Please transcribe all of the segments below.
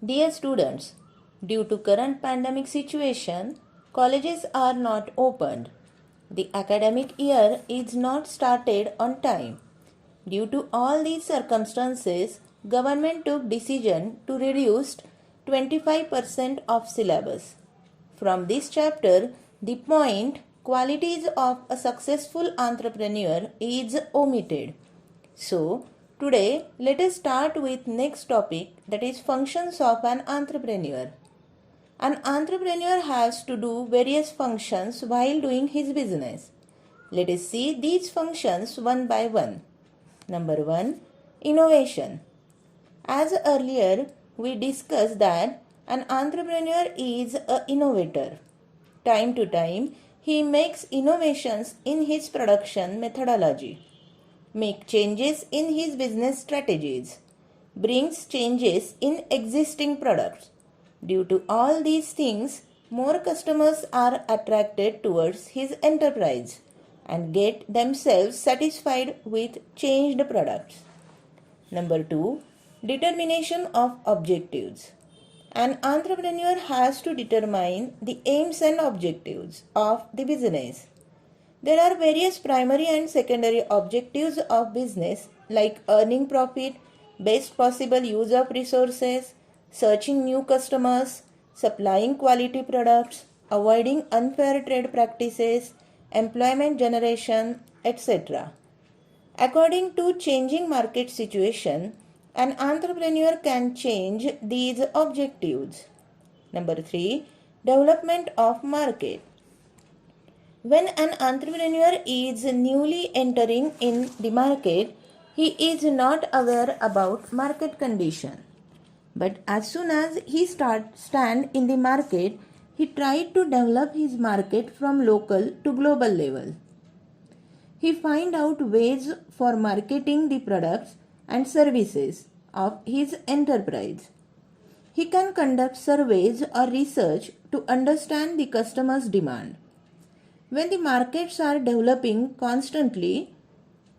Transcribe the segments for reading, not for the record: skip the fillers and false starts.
Dear students, due to current pandemic situation, colleges are not opened. The academic year is not started on time. Due to all these circumstances, government took decision to reduce 25% of syllabus. From this chapter, the point qualities of a successful entrepreneur is omitted. So, today let us start with next topic, that is functions of an entrepreneur. An entrepreneur has to do various functions while doing his business. Let us see these functions one by one. Number 1. Innovation. As earlier we discussed that an entrepreneur is an innovator. Time to time he makes innovations in his production methodology, make changes in his business strategies, brings changes in existing products. Due to all these things, more customers are attracted towards his enterprise and get themselves satisfied with changed products. Number 2. Determination of objectives. An entrepreneur has to determine the aims and objectives of the business. There are various primary and secondary objectives of business like earning profit, best possible use of resources, searching new customers, supplying quality products, avoiding unfair trade practices, employment generation, etc. According to changing market situation, an entrepreneur can change these objectives. Number 3. Development of market. When an entrepreneur is newly entering in the market, he is not aware about market condition. But as soon as he stand in the market, he tried to develop his market from local to global level. He find out ways for marketing the products and services of his enterprise. He can conduct surveys or research to understand the customer's demand. When the markets are developing constantly,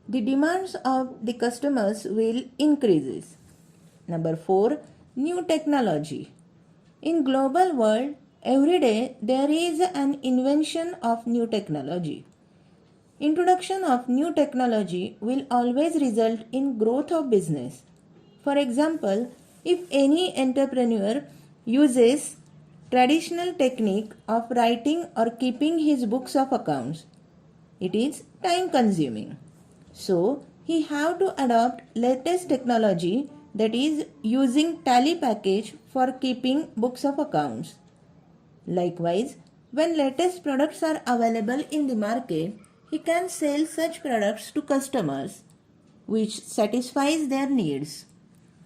the demands of the customers will increase. Number 4. New technology. In global world, every day there is an invention of new technology. Introduction of new technology will always result in growth of business. For example, if any entrepreneur uses traditional technique of writing or keeping his books of accounts, it is time consuming. So, he have to adopt latest technology, that is using tally package for keeping books of accounts. Likewise, when latest products are available in the market, he can sell such products to customers which satisfies their needs.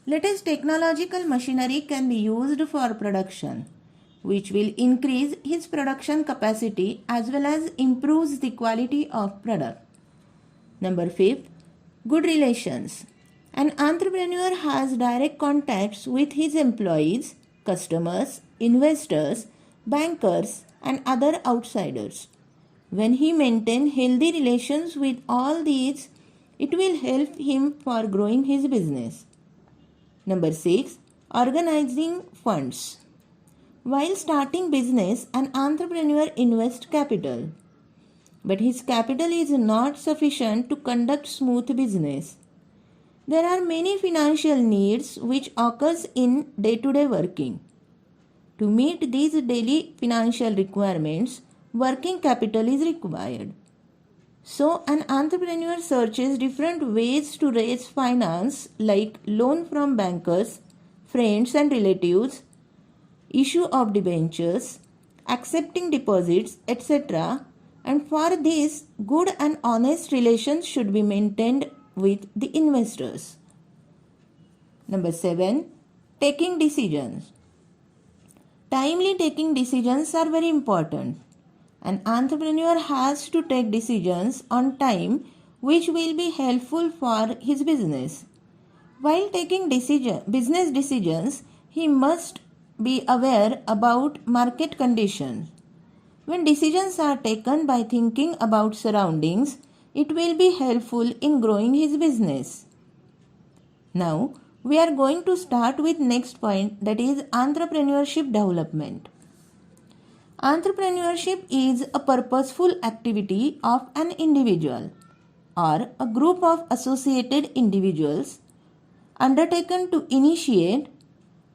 Latest technological machinery can be used for production, which will increase his production capacity as well as improves the quality of product. Number 5. Good relations. An entrepreneur has direct contacts with his employees, customers, investors, bankers, and other outsiders. When he maintains healthy relations with all these, it will help him for growing his business. Number 6. Organizing funds. While starting business, an entrepreneur invests capital, but his capital is not sufficient to conduct smooth business. There are many financial needs which occurs in day-to-day working. To meet these daily financial requirements, working capital is required. So, an entrepreneur searches different ways to raise finance like loan from bankers, friends and relatives, issue of debentures, accepting deposits, etc. And for this, good and honest relations should be maintained with the investors. Number 7. Taking decisions. Timely taking decisions are very important. An entrepreneur has to take decisions on time which will be helpful for his business. While taking business decisions, he must be aware about market conditions. When decisions are taken by thinking about surroundings, it will be helpful in growing his business. Now, We are going to start with next point, that is entrepreneurship development. Entrepreneurship is a purposeful activity of an individual or a group of associated individuals undertaken to initiate,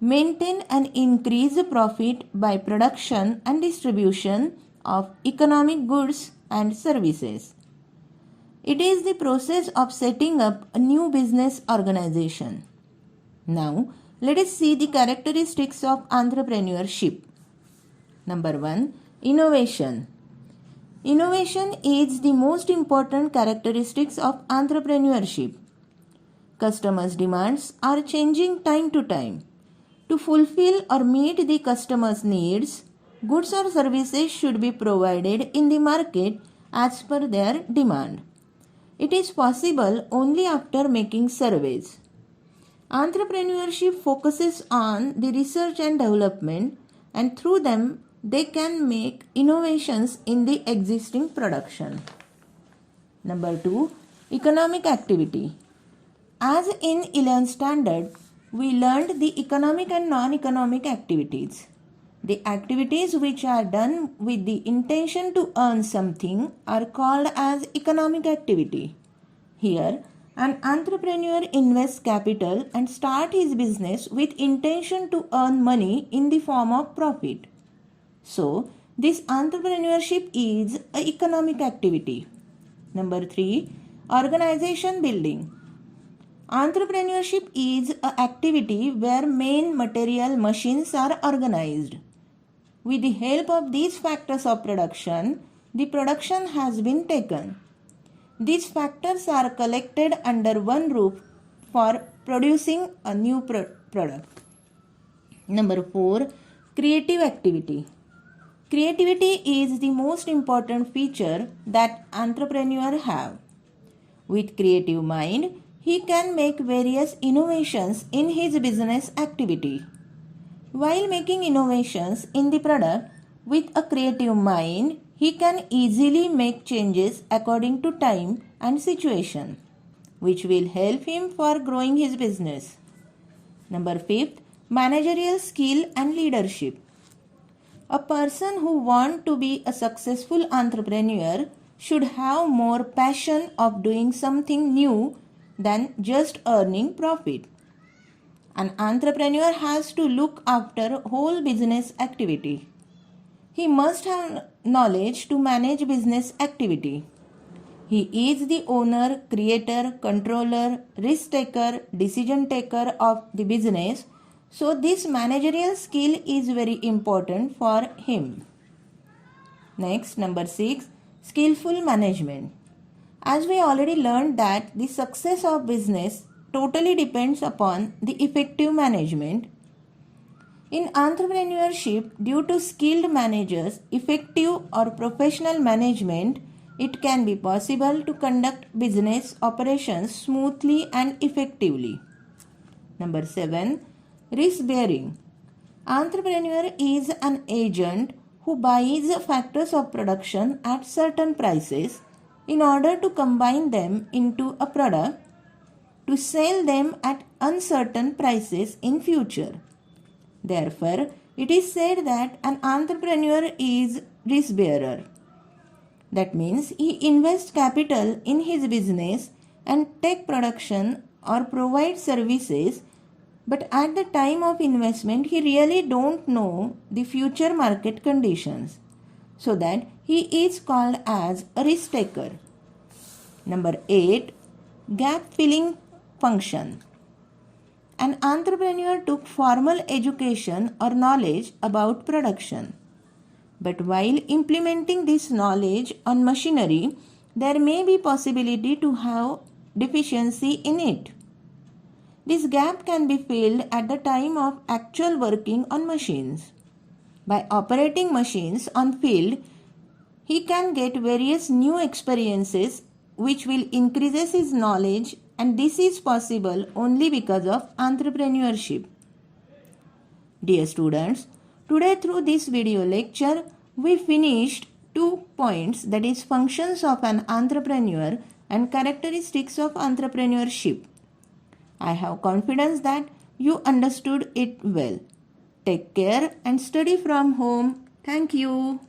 maintain and increase profit by production and distribution of economic goods and services. It is the process of setting up a new business organization. Now, let us see the characteristics of entrepreneurship. Number 1. Innovation. Innovation is the most important characteristics of entrepreneurship. Customers' demands are changing time to time. To fulfill or meet the customers' needs, goods or services should be provided in the market as per their demand. It is possible only after making surveys. Entrepreneurship focuses on the research and development, and through them they can make innovations in the existing production. Number 2. Economic activity. As in 11th standard, we learned the economic and non-economic activities. The activities which are done with the intention to earn something are called as economic activity. Here, an entrepreneur invests capital and start his business with intention to earn money in the form of profit. So, this entrepreneurship is an economic activity. Number 3. Organization building. Entrepreneurship is an activity where main material machines are organized. With the help of these factors of production, the production has been taken. These factors are collected under one roof for producing a new product. Number 4. Creative activity. Creativity is the most important feature that entrepreneurs have. With creative mind, he can make various innovations in his business activity. While making innovations in the product with a creative mind, he can easily make changes according to time and situation, which will help him for growing his business. Number 5. Managerial skill and leadership. A person who wants to be a successful entrepreneur should have more passion of doing something new than just earning profit. An entrepreneur has to look after whole business activity. He must have knowledge to manage business activity. He is the owner, creator, controller, risk taker, decision taker of the business. So this managerial skill is very important for him. Next, number 6, skillful management. As we already learned that the success of business totally depends upon the effective management. In entrepreneurship, due to skilled managers, effective or professional management, it can be possible to conduct business operations smoothly and effectively. Number 7. Risk bearing. Entrepreneur is an agent who buys factors of production at certain prices in order to combine them into a product to sell them at uncertain prices in future. Therefore, it is said that an entrepreneur is risk bearer. That means he invests capital in his business and take production or provide services, but at the time of investment he really don't know the future market conditions, so that he is called as a risk taker. Number 8. Gap filling function. An entrepreneur took formal education or knowledge about production. But while implementing this knowledge on machinery, there may be possibility to have deficiency in it. This gap can be filled at the time of actual working on machines. By operating machines on field, he can get various new experiences which will increase his knowledge, and this is possible only because of entrepreneurship. Dear students, today through this video lecture, we finished 2 points, that is functions of an entrepreneur and characteristics of entrepreneurship. I have confidence that you understood it well. Take care and study from home. Thank you.